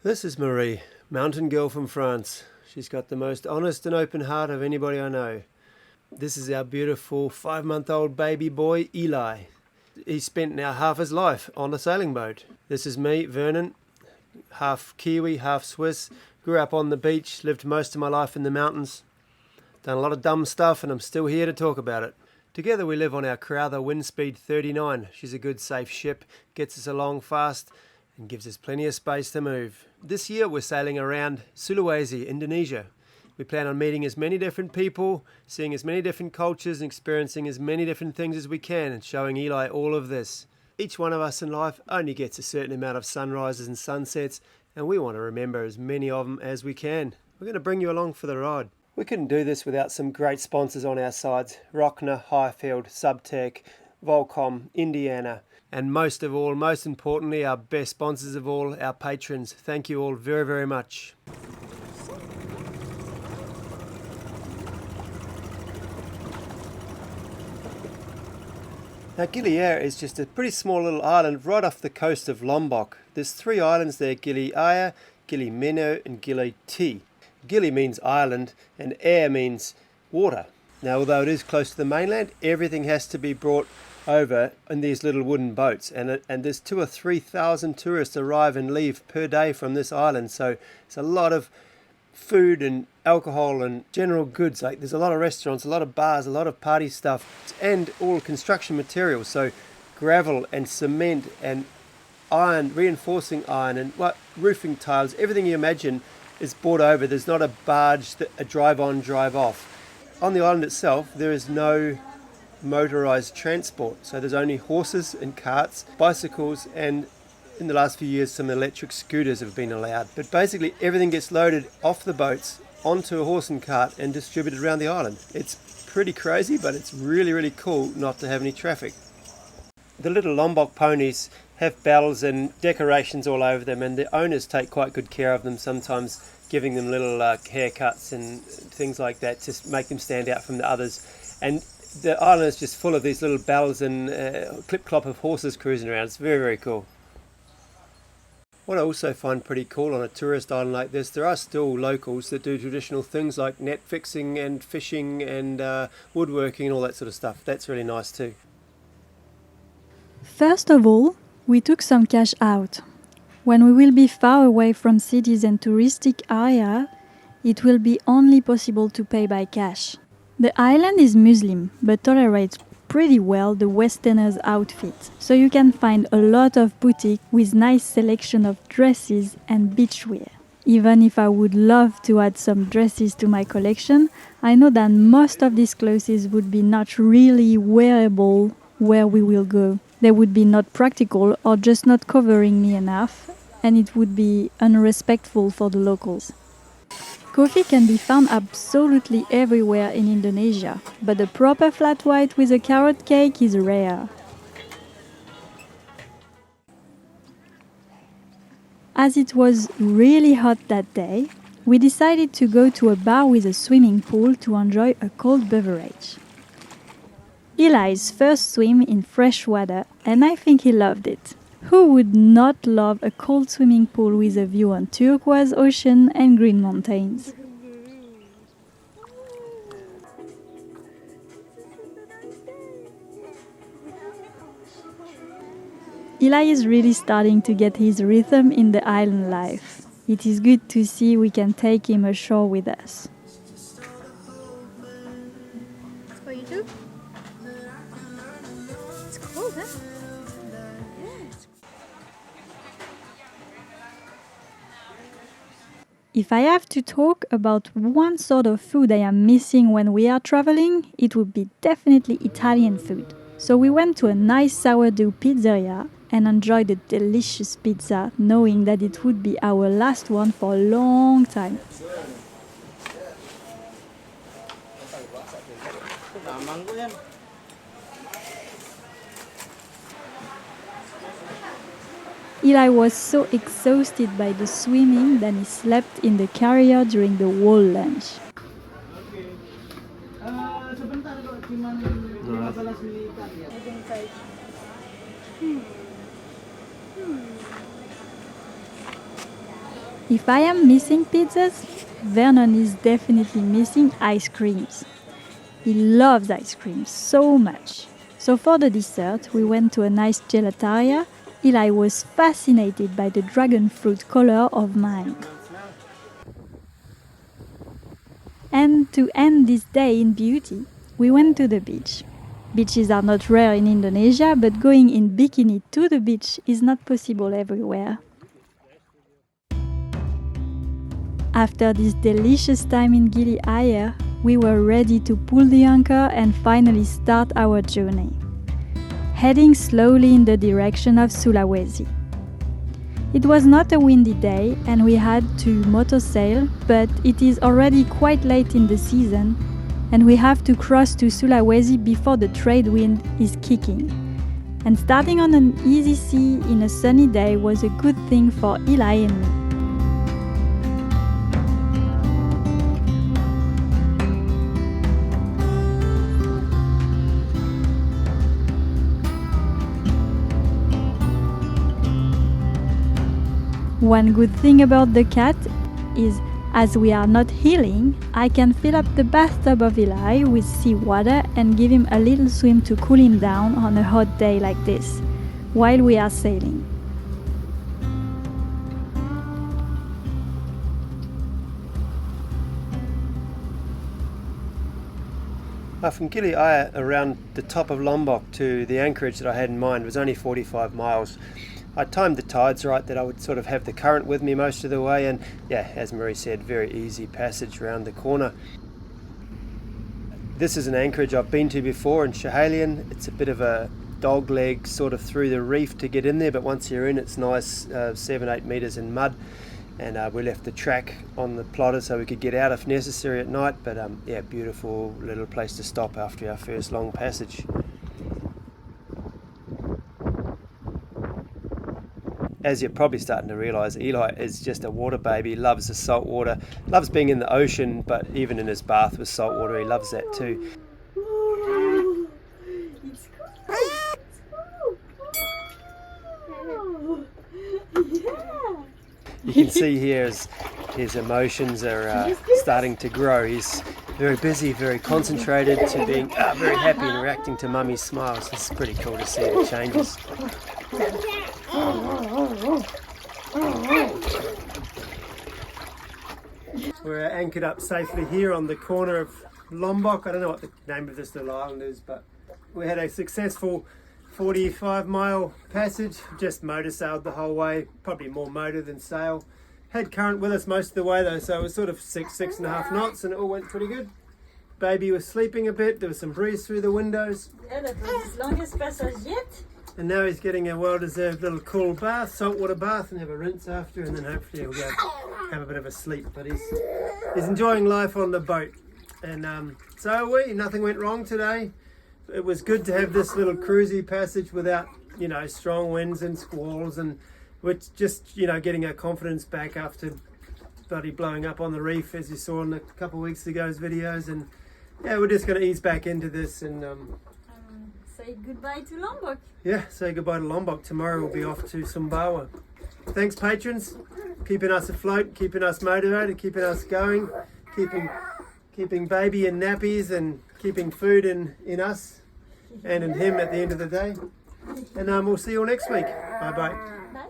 This is Marie, mountain girl from France. She's got the most honest and open heart of anybody I know. This is our beautiful 5-month-old baby boy, Eli. He spent now half his life on a sailing boat. This is me, Vernon, half Kiwi, half Swiss. Grew up on the beach, lived most of my life in the mountains. Done a lot of dumb stuff and I'm still here to talk about it. Together we live on our Crowther Windspeed 39. She's a good safe ship, gets us along fast and gives us plenty of space to move. This year we're sailing around Sulawesi, Indonesia. We plan on meeting as many different people, seeing as many different cultures and experiencing as many different things as we can and showing Eli all of this. Each one of us in life only gets a certain amount of sunrises and sunsets and we want to remember as many of them as we can. We're going to bring you along for the ride. We couldn't do this without some great sponsors on our sides. Rockner, Highfield, SUBTECH, Volcom, Indiana, and most of all, most importantly, our best sponsors of all, our patrons. Thank you all very, very much. Now Gili Air is just a pretty small little island right off the coast of Lombok. There's 3 islands there, Gili Air, Gili Meno and Gili T. Gili means island and air means water. Now although it is close to the mainland, everything has to be brought over in these little wooden boats and there's 2,000 or 3,000 tourists arrive and leave per day from this island, so it's a lot of food and alcohol and general goods. Like there's a lot of restaurants, a lot of bars, a lot of party stuff and all construction materials, so gravel and cement and iron, reinforcing iron and roofing tiles, everything you imagine is brought over. There's not a barge, a drive on, drive off. On the island itself there is no motorized transport, so there's only horses and carts, bicycles, and in the last few years some electric scooters have been allowed. But basically everything gets loaded off the boats onto a horse and cart and distributed around the island. It's pretty crazy, but it's really, really cool not to have any traffic. The little Lombok ponies have bells and decorations all over them, and the owners take quite good care of them, sometimes giving them little haircuts and things like that to make them stand out from the others. And the island is just full of these little bells and clip-clop of horses cruising around. It's very, very cool. What I also find pretty cool on a tourist island like this, there are still locals that do traditional things like net fixing and fishing and woodworking and all that sort of stuff. That's really nice too. First of all, we took some cash out. When we will be far away from cities and touristic areas, it will be only possible to pay by cash. The island is Muslim, but tolerates pretty well the Westerner's outfit, so you can find a lot of boutiques with nice selection of dresses and beachwear. Even if I would love to add some dresses to my collection, I know that most of these clothes would be not really wearable where we will go. They would be not practical or just not covering me enough, and it would be unrespectful for the locals. Coffee can be found absolutely everywhere in Indonesia, but the proper flat white with a carrot cake is rare. As it was really hot that day, we decided to go to a bar with a swimming pool to enjoy a cold beverage. Eli's first swim in fresh water, and I think he loved it. Who would not love a cold swimming pool with a view on turquoise ocean and green mountains? Eli is really starting to get his rhythm in the island life. It is good to see we can take him ashore with us. For you too? It's cold, huh? If I have to talk about one sort of food I am missing when we are traveling, it would be definitely Italian food. So we went to a nice sourdough pizzeria and enjoyed a delicious pizza, knowing that it would be our last one for a long time. Eli was so exhausted by the swimming that he slept in the carrier during the whole lunch. If I am missing pizzas, Vernon is definitely missing ice creams. He loves ice cream so much. So for the dessert, we went to a nice gelataria. Eli was fascinated by the dragon fruit color of mine. And to end this day in beauty, we went to the beach. Beaches are not rare in Indonesia, but going in bikini to the beach is not possible everywhere. After this delicious time in Gili Air, we were ready to pull the anchor and finally start our journey, heading slowly in the direction of Sulawesi. It was not a windy day and we had to motorsail, but it is already quite late in the season and we have to cross to Sulawesi before the trade wind is kicking. And starting on an easy sea in a sunny day was a good thing for Eli and me. One good thing about the cat is, as we are not healing, I can fill up the bathtub of Eli with seawater and give him a little swim to cool him down on a hot day like this, while we are sailing. From Gili Air around the top of Lombok to the anchorage that I had in mind was only 45 miles. I timed the tides right that I would sort of have the current with me most of the way, and yeah, as Marie said, very easy passage around the corner. This is an anchorage I've been to before in Schiehallion. It's a bit of a dog leg sort of through the reef to get in there, but once you're in, it's nice, 7-8 meters in mud. And we left the track on the plotter so we could get out if necessary at night, but yeah, beautiful little place to stop after our first long passage. As you're probably starting to realise, Eli is just a water baby, loves the salt water, loves being in the ocean, but even in his bath with salt water, he loves that too. It's cool. Yeah. You can see here his emotions are starting to grow. He's very busy, very concentrated, to being very happy and reacting to Mummy's smiles. It's pretty cool to see the changes. We're anchored up safely here on the corner of Lombok. I don't know what the name of this little island is, but we had a successful 45-mile passage. Just motor sailed the whole way, probably more motor than sail. Had current with us most of the way though, so it was sort of 6.5 knots, and it all went pretty good. Baby was sleeping a bit, there was some breeze through the windows. Yeah, that was his longest passage yet. And now he's getting a well-deserved little cool bath, saltwater bath, and have a rinse after, and then hopefully he'll go have a bit of a sleep. But he's enjoying life on the boat. And so are we. Nothing went wrong today. It was good to have this little cruisy passage without, strong winds and squalls, and which just, getting our confidence back after bloody blowing up on the reef, as you saw in a couple of weeks ago's videos. And yeah, we're just going to ease back into this and Say goodbye to Lombok. yeah, say goodbye to Lombok. Tomorrow we'll be off to Sumbawa. Thanks, patrons, keeping us afloat, keeping us motivated, keeping us going, keeping baby in nappies and keeping food in us and in him at the end of the day. And we'll see you all next week. Bye bye. Bye.